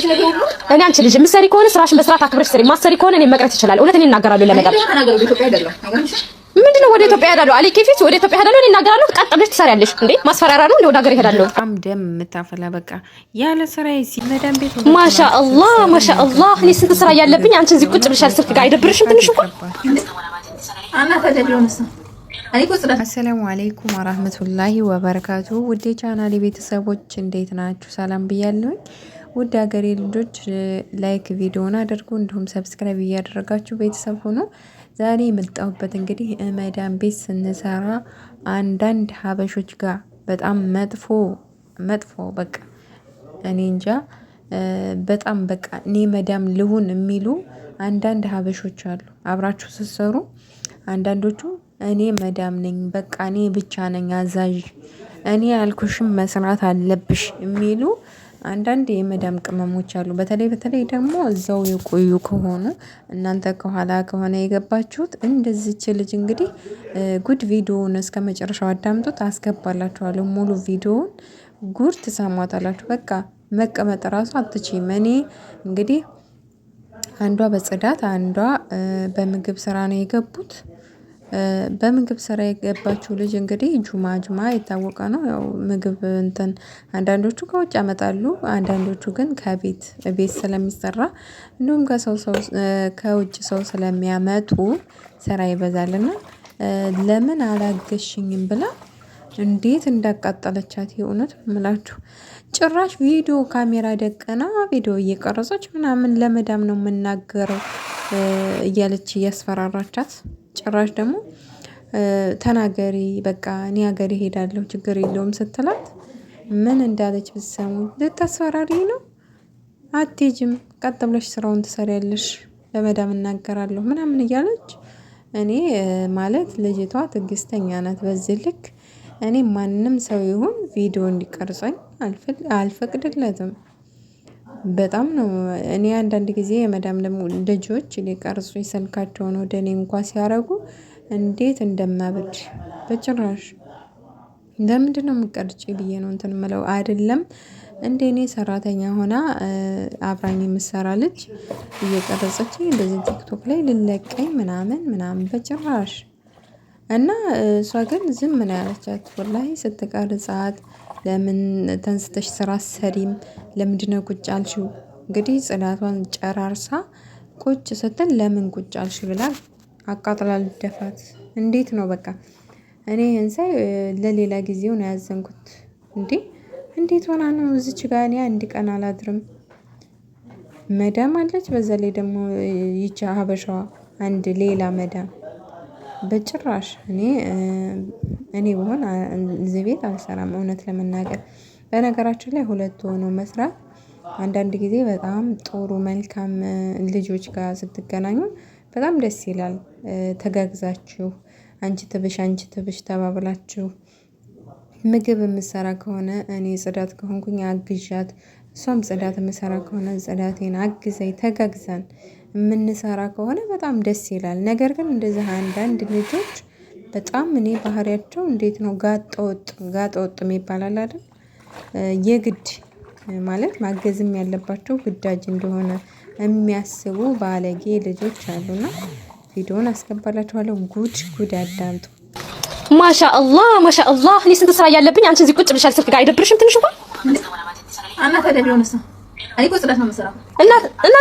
ነገር ሁሉ እኔ አንቺ ልጅ ምሰሪ ከሆነ ስራሽን በስርዓት አክብረሽ ስሪ። ማሰሪ ከሆነ እኔ መቅረት ይችላል። እውነት እኔ እናገራለሁ ለመዳም ምንድነው ወደ ኢትዮጵያ ሄዳለሁ አለ ከፊት ወደ ኢትዮጵያ ሄዳለሁ እኔ እናገራለሁ። ቀጥ ብለሽ ትሰሪያለሽ እንዴ? ማስፈራራ ነው እንደ ወደ ሀገር ሄዳለሁ። በጣም ደም የምታፈላ በቃ ያለ ስራዬ ሲመዳም ቤት ማሻአላህ ማሻአላህ። እኔ ስንት ስራ ያለብኝ አንቺ እዚህ ቁጭ ብለሻል ስልክ ጋር አይደብርሽም ትንሽ እንኳን? አሰላሙ አለይኩም ወራህመቱላሂ ወበረካቱ። ውድ ቻናሌ ቤተሰቦች እንዴት ናችሁ? ሰላም ብያለሁኝ። ውድ ሀገሬ ልጆች ላይክ ቪዲዮውን አድርጉ፣ እንዲሁም ሰብስክራይብ እያደረጋችሁ ቤተሰብ ሆኖ ዛሬ የመጣሁበት እንግዲህ መዳም ቤት ስንሰራ አንዳንድ ሀበሾች ጋር በጣም መጥፎ በቃ እኔ እንጃ በጣም በቃ እኔ መዳም ልሁን የሚሉ አንዳንድ ሀበሾች አሉ። አብራችሁ ስትሰሩ አንዳንዶቹ እኔ መዳም ነኝ በቃ እኔ ብቻ ነኝ አዛዥ፣ እኔ ያልኩሽም መስራት አለብሽ የሚሉ አንዳንድ የመዳም ቅመሞች አሉ። በተለይ ደግሞ እዛው የቆዩ ከሆኑ እናንተ ከኋላ ከሆነ የገባችሁት እንደዚች ልጅ እንግዲህ ጉድ ቪዲዮውን እስከ መጨረሻው አዳምጡት፣ አስገባላችኋለሁ። ሙሉ ቪዲዮውን ጉድ ትሰሟታላችሁ። በቃ መቀመጥ ራሱ አትችይም። እኔ እንግዲህ አንዷ በጽዳት አንዷ በምግብ ስራ ነው የገቡት። በምግብ ስራ የገባችው ልጅ እንግዲህ ጁማ የታወቀ ነው። ያው ምግብ እንትን አንዳንዶቹ ከውጭ ያመጣሉ፣ አንዳንዶቹ ግን ቤት ስለሚሰራ እንዲሁም ከውጭ ሰው ስለሚያመጡ ስራ ይበዛልና ለምን አላገሽኝም ብላ እንዴት እንዳቃጠለቻት የእውነት ምላችሁ። ጭራሽ ቪዲዮ ካሜራ ደቀና ቪዲዮ እየቀረጸች ምናምን ለመዳም ነው የምናገረው እያለች እያስፈራራቻት፣ ጭራሽ ደግሞ ተናገሪ በቃ እኔ ሀገር ሄዳለሁ ችግር የለውም ስትላት ምን እንዳለች ብትሰሙ። ልታስፈራሪ ነው? አትሄጂም፣ ቀጥ ብለሽ ስራውን ትሰሪያለሽ፣ ለመዳም እናገራለሁ ምናምን እያለች እኔ ማለት ልጅቷ ትዕግስተኛ ናት በዚህ ልክ። እኔ ማንም ሰው ይሁን ቪዲዮ እንዲቀርጸኝ አልፈቅድለትም። በጣም ነው እኔ አንዳንድ ጊዜ የመዳም ልጆች ሊቀርጹ ስልካቸውን ወደ እኔ እንኳ ሲያረጉ እንዴት እንደማበድ በጭራሽ። ለምንድነው የምቀርጭ ብዬ ነው እንትን ምለው አይደለም። እንደ እኔ ሰራተኛ ሆና አብራኝ የምሰራ ልጅ እየቀረጸች እንደዚህ ቲክቶክ ላይ ልለቀኝ ምናምን በጭራሽ። እና እሷ ግን ዝም ምን ያለቻት ወላሂ ስትቀርጻት ለምን ተንስተሽ ስራ ሰሪም ለምንድነው ቁጭ አልሽው? እንግዲህ ጽዳቷን ጨራርሳ ቁጭ ስትል ለምን ቁጭ አልሽ ብላ አቃጥላ ልደፋት። እንዴት ነው በቃ እኔ እንሳይ ለሌላ ጊዜው ነው ያዘንኩት። እንዴት ሆና ነው እዚች ጋር እኔ አንድ ቀን አላድርም። መዳም አለች፣ በዛ ላይ ደግሞ ይቻ ሀበሻዋ አንድ ሌላ መዳም። በጭራሽ እኔ ብሆን እዚህ ቤት አልሰራም እውነት ለመናገር። በነገራችን ላይ ሁለት ሆኖ መስራት አንዳንድ ጊዜ በጣም ጥሩ መልካም ልጆች ጋር ስትገናኙ በጣም ደስ ይላል። ተጋግዛችሁ አንቺ ትብሽ ተባብላችሁ ምግብ የምሰራ ከሆነ እኔ ጽዳት ከሆንኩኝ አግዣት፣ እሷም ጽዳት የምሰራ ከሆነ ጽዳቴን አግዘኝ ተጋግዘን የምንሰራ ከሆነ በጣም ደስ ይላል። ነገር ግን እንደዚህ አንዳንድ ልጆች በጣም እኔ ባህሪያቸው እንዴት ነው ጋጠወጥ ይባላል አይደል? የግድ ማለት ማገዝም ያለባቸው ግዳጅ እንደሆነ የሚያስቡ ባለጌ ልጆች አሉና ቪዲዮውን አስገባላችኋለሁ። ጉድ አዳምጡ። ማሻአላህ። እኔ ስንት ስራ ያለብኝ አንቺ እዚህ ቁጭ ብለሻል ስልክ ጋር አይደብርሽም ትንሽ እንኳን? እኔ እኮ ጽዳት ነው የምሰራው እና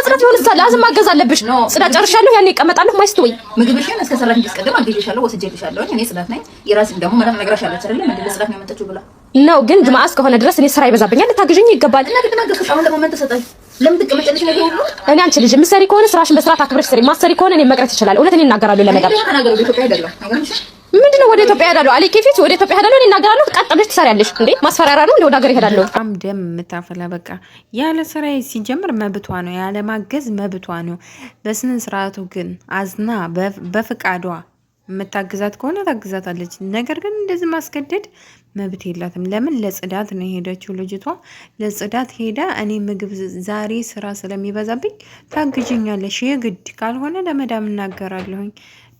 ጽዳት ቢሆን ላዝም ማገዝ አለብሽ። ጽዳት ጨርሻለሁ ያኔ እቀመጣለሁ ማይስት ወይ ምግብሽን እስከ ሰራሽ እንዲስቀደም አግዤሻለሁ፣ ወስጄልሻለሁ። እኔ ጽዳት ነኝ። የራስን ደግሞ ማለት ነግራሻለሁ አይደል? ምንድነው ጽዳት ነው የመጣችው ብላ ነው። ግን ጁማዓ እስከሆነ ድረስ እኔ ስራ ይበዛብኛል፣ ልታግዥኝ ይገባል። እና ከተናገርኩሽ አሁን ደግሞ ምን ተሰጣሽ? ለምን ትቀመጫለሽ ነገር ሁሉ? እኔ አንቺ ልጅ ምሰሪ ከሆነ ስራሽን በስርዓት አክብረሽ ስሪ። ማሰሪ ከሆነ እኔ መቅረት ይችላል። እውነት እኔ እናገራለሁ ለመዳም ምንድነው ወደ ኢትዮጵያ ሄዳለሁ አለ ከፊት ወደ ኢትዮጵያ ሄዳለሁ እኔ እናገራለሁ። ቀጥ ብለሽ ትሰሪያለሽ እንዴ? ማስፈራራ ነው እንደ ወደ ሀገር ሄዳለሁ። በጣም ደም የምታፈላ በቃ ያለ ስራዬ ሲጀምር መብቷ ነው፣ ያለ ማገዝ መብቷ ነው። በስነ ስርዓቱ ግን አዝና በፍቃዷ የምታግዛት ከሆነ ታግዛታለች። ነገር ግን እንደዚህ ማስገደድ መብት የላትም። ለምን ለጽዳት ነው የሄደችው ልጅቷ። ለጽዳት ሄዳ እኔ ምግብ ዛሬ ስራ ስለሚበዛብኝ ታግዥኛለሽ፣ የግድ ካልሆነ ለመዳም እናገራለሁኝ።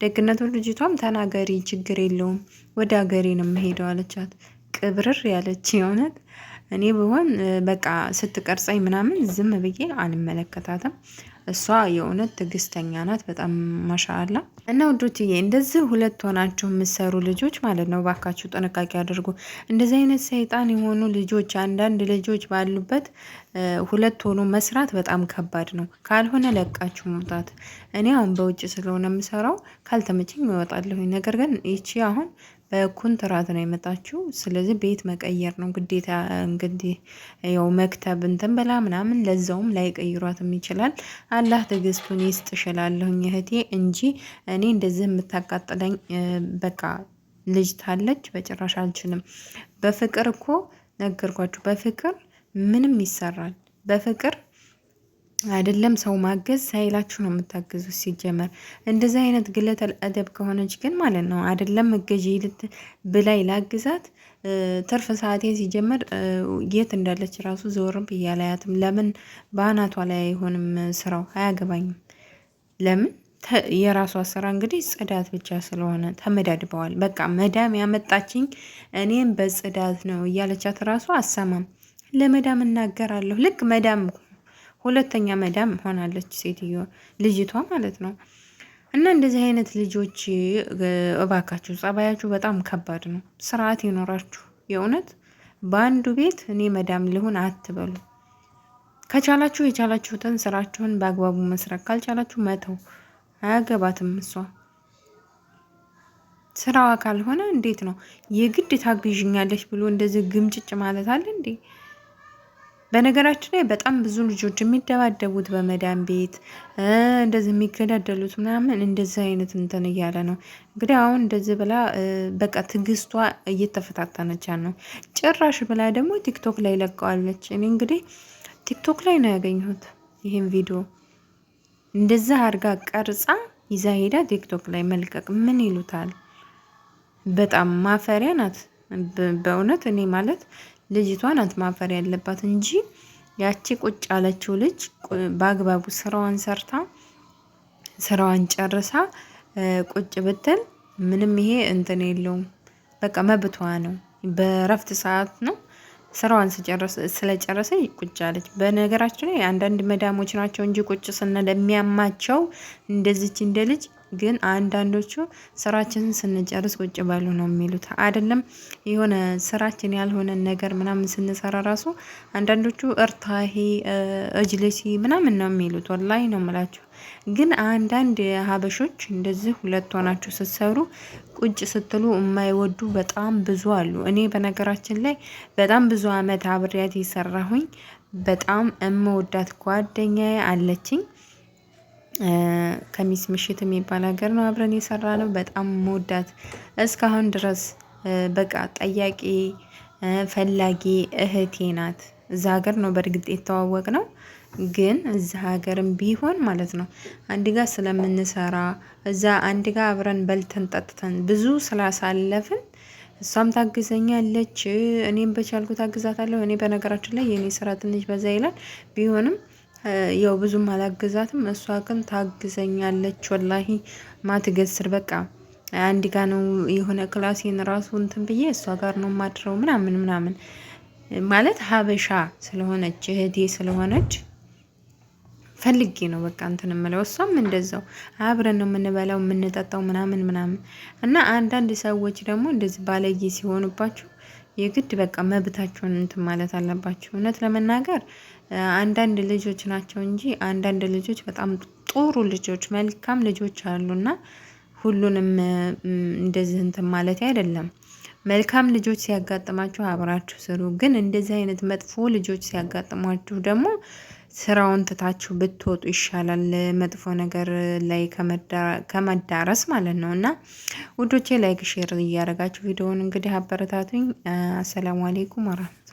ደግነቱ ልጅቷም ተናገሪ ችግር የለውም ወደ ሀገሬ ነው የምሄደው አለቻት። ቅብርር ያለች የሆነት እኔ ብሆን በቃ ስትቀርጸኝ ምናምን ዝም ብዬ አንመለከታትም። እሷ የእውነት ትዕግስተኛ ናት በጣም ማሻአላ። እና ውዶችዬ እንደዚህ ሁለት ሆናችሁ የምትሰሩ ልጆች ማለት ነው ባካችሁ ጥንቃቄ አድርጉ። እንደዚህ አይነት ሰይጣን የሆኑ ልጆች አንዳንድ ልጆች ባሉበት ሁለት ሆኖ መስራት በጣም ከባድ ነው። ካልሆነ ለቃችሁ መውጣት። እኔ አሁን በውጭ ስለሆነ የምሰራው ካልተመቸኝ እወጣለሁኝ። ነገር ግን ይቺ አሁን በኮንትራት ነው የመጣችው። ስለዚህ ቤት መቀየር ነው ግዴታ። እንግዲህ ያው መክተብ እንትን ብላ ምናምን ለዛውም ላይቀይሯትም ይችላል። አላህ ትዕግስቱን ይስጥ እላለሁኝ እህቴ እንጂ እኔ እንደዚህ የምታቃጥለኝ በቃ ልጅ ታለች በጭራሽ አልችልም። በፍቅር እኮ ነገርኳችሁ፣ በፍቅር ምንም ይሰራል። በፍቅር አይደለም ሰው ማገዝ ሳይላችሁ ነው የምታገዙት። ሲጀመር እንደዚህ አይነት ግለተል አደብ ከሆነች ግን ማለት ነው አይደለም እገዢ ብላይ ላግዛት። ትርፍ ሰዓቴ ሲጀመር የት እንዳለች ራሱ ዞርም ብያላያትም። ለምን በአናቷ ላይ አይሆንም ስራው? አያገባኝም። ለምን የራሷ ስራ እንግዲህ ጽዳት ብቻ ስለሆነ ተመዳድበዋል። በቃ መዳም ያመጣችኝ እኔም በጽዳት ነው እያለቻት ራሱ አሰማም። ለመዳም እናገራለሁ። ልክ መዳም ሁለተኛ መዳም ሆናለች ሴትዮ ልጅቷ ማለት ነው። እና እንደዚህ አይነት ልጆች እባካችሁ ጸባያችሁ በጣም ከባድ ነው። ስርዓት ይኖራችሁ። የእውነት በአንዱ ቤት እኔ መዳም ልሁን አትበሉ። ከቻላችሁ የቻላችሁትን ስራችሁን በአግባቡ መስራት፣ ካልቻላችሁ መተው። አያገባትም እሷ ስራዋ ካልሆነ እንዴት ነው የግድ ታግዥኛለች ብሎ እንደዚህ ግምጭጭ ማለት አለ እንዴ? በነገራችን ላይ በጣም ብዙ ልጆች የሚደባደቡት በመዳን ቤት እንደዚህ የሚገዳደሉት ምናምን እንደዚህ አይነት እንትን እያለ ነው እንግዲህ። አሁን እንደዚህ ብላ በቃ ትዕግስቷ እየተፈታተነች ነው። ጭራሽ ብላ ደግሞ ቲክቶክ ላይ ለቀዋለች። እኔ እንግዲህ ቲክቶክ ላይ ነው ያገኘሁት ይህን ቪዲዮ። እንደዛ አድርጋ ቀርጻ ይዛ ሄዳ ቲክቶክ ላይ መልቀቅ ምን ይሉታል? በጣም ማፈሪያ ናት በእውነት። እኔ ማለት ልጅቷ ናት ማፈር ያለባት እንጂ ያቺ ቁጭ ያለችው ልጅ በአግባቡ ስራዋን ሰርታ ስራዋን ጨርሳ ቁጭ ብትል ምንም ይሄ እንትን የለውም። በቃ መብቷ ነው። በረፍት ሰዓት ነው ስራዋን ስለጨረሰ ቁጭ አለች። በነገራችን ላይ አንዳንድ መዳሞች ናቸው እንጂ ቁጭ ስንል የሚያማቸው እንደዚች እንደ ልጅ። ግን አንዳንዶቹ ስራችንን ስንጨርስ ቁጭ በሉ ነው የሚሉት። አይደለም የሆነ ስራችን ያልሆነ ነገር ምናምን ስንሰራ ራሱ አንዳንዶቹ እርታሄ እጅልሲ ምናምን ነው የሚሉት። ወላሂ ነው የምላችሁ። ግን አንዳንድ ሀበሾች እንደዚህ ሁለት ሆናችሁ ስትሰሩ ቁጭ ስትሉ የማይወዱ በጣም ብዙ አሉ። እኔ በነገራችን ላይ በጣም ብዙ አመት አብሬያት የሰራሁኝ በጣም እመወዳት ጓደኛዬ አለችኝ። ከሚስ ምሽት የሚባል ሀገር ነው አብረን የሰራ ነው። በጣም መወዳት እስካሁን ድረስ በቃ ጠያቂ ፈላጊ እህቴ ናት። እዛ ሀገር ነው በእርግጥ የተዋወቅ ነው። ግን እዛ ሀገርም ቢሆን ማለት ነው አንድ ጋር ስለምንሰራ እዛ አንድ ጋር አብረን በልተን ጠጥተን ብዙ ስላሳለፍን እሷም ታግዘኛለች፣ እኔም በቻልኩ ታግዛታለሁ። እኔ በነገራችን ላይ የኔ ስራ ትንሽ በዛ ይላል ቢሆንም ያው ብዙም አላገዛትም። እሷ ግን ታግዘኛለች። ወላሂ ማትገስር በቃ አንድ ጋ ነው የሆነ ክላሴን ራሱ እንትን ብዬ እሷ ጋር ነው ማድረው ምናምን ምናምን ማለት ሀበሻ ስለሆነች እህቴ ስለሆነች ፈልጌ ነው በቃ እንትን እምለው። እሷም እንደዛው አብረን ነው የምንበላው የምንጠጣው ምናምን ምናምን። እና አንዳንድ ሰዎች ደግሞ እንደዚህ ባለጌ ሲሆኑባችሁ የግድ በቃ መብታቸውን እንትን ማለት አለባቸው። እውነት ለመናገር አንዳንድ ልጆች ናቸው እንጂ አንዳንድ ልጆች በጣም ጥሩ ልጆች መልካም ልጆች አሉና ሁሉንም እንደዚህ እንትን ማለት አይደለም። መልካም ልጆች ሲያጋጥማችሁ አብራችሁ ስሩ። ግን እንደዚህ አይነት መጥፎ ልጆች ሲያጋጥሟችሁ ደግሞ ስራውን ትታችሁ ብትወጡ ይሻላል። መጥፎ ነገር ላይ ከመዳረስ ማለት ነው። እና ውዶቼ ላይክ ሼር እያደረጋችሁ ቪዲዮውን እንግዲህ አበረታቱኝ። አሰላሙ አሌይኩም ወራህመቱላሂ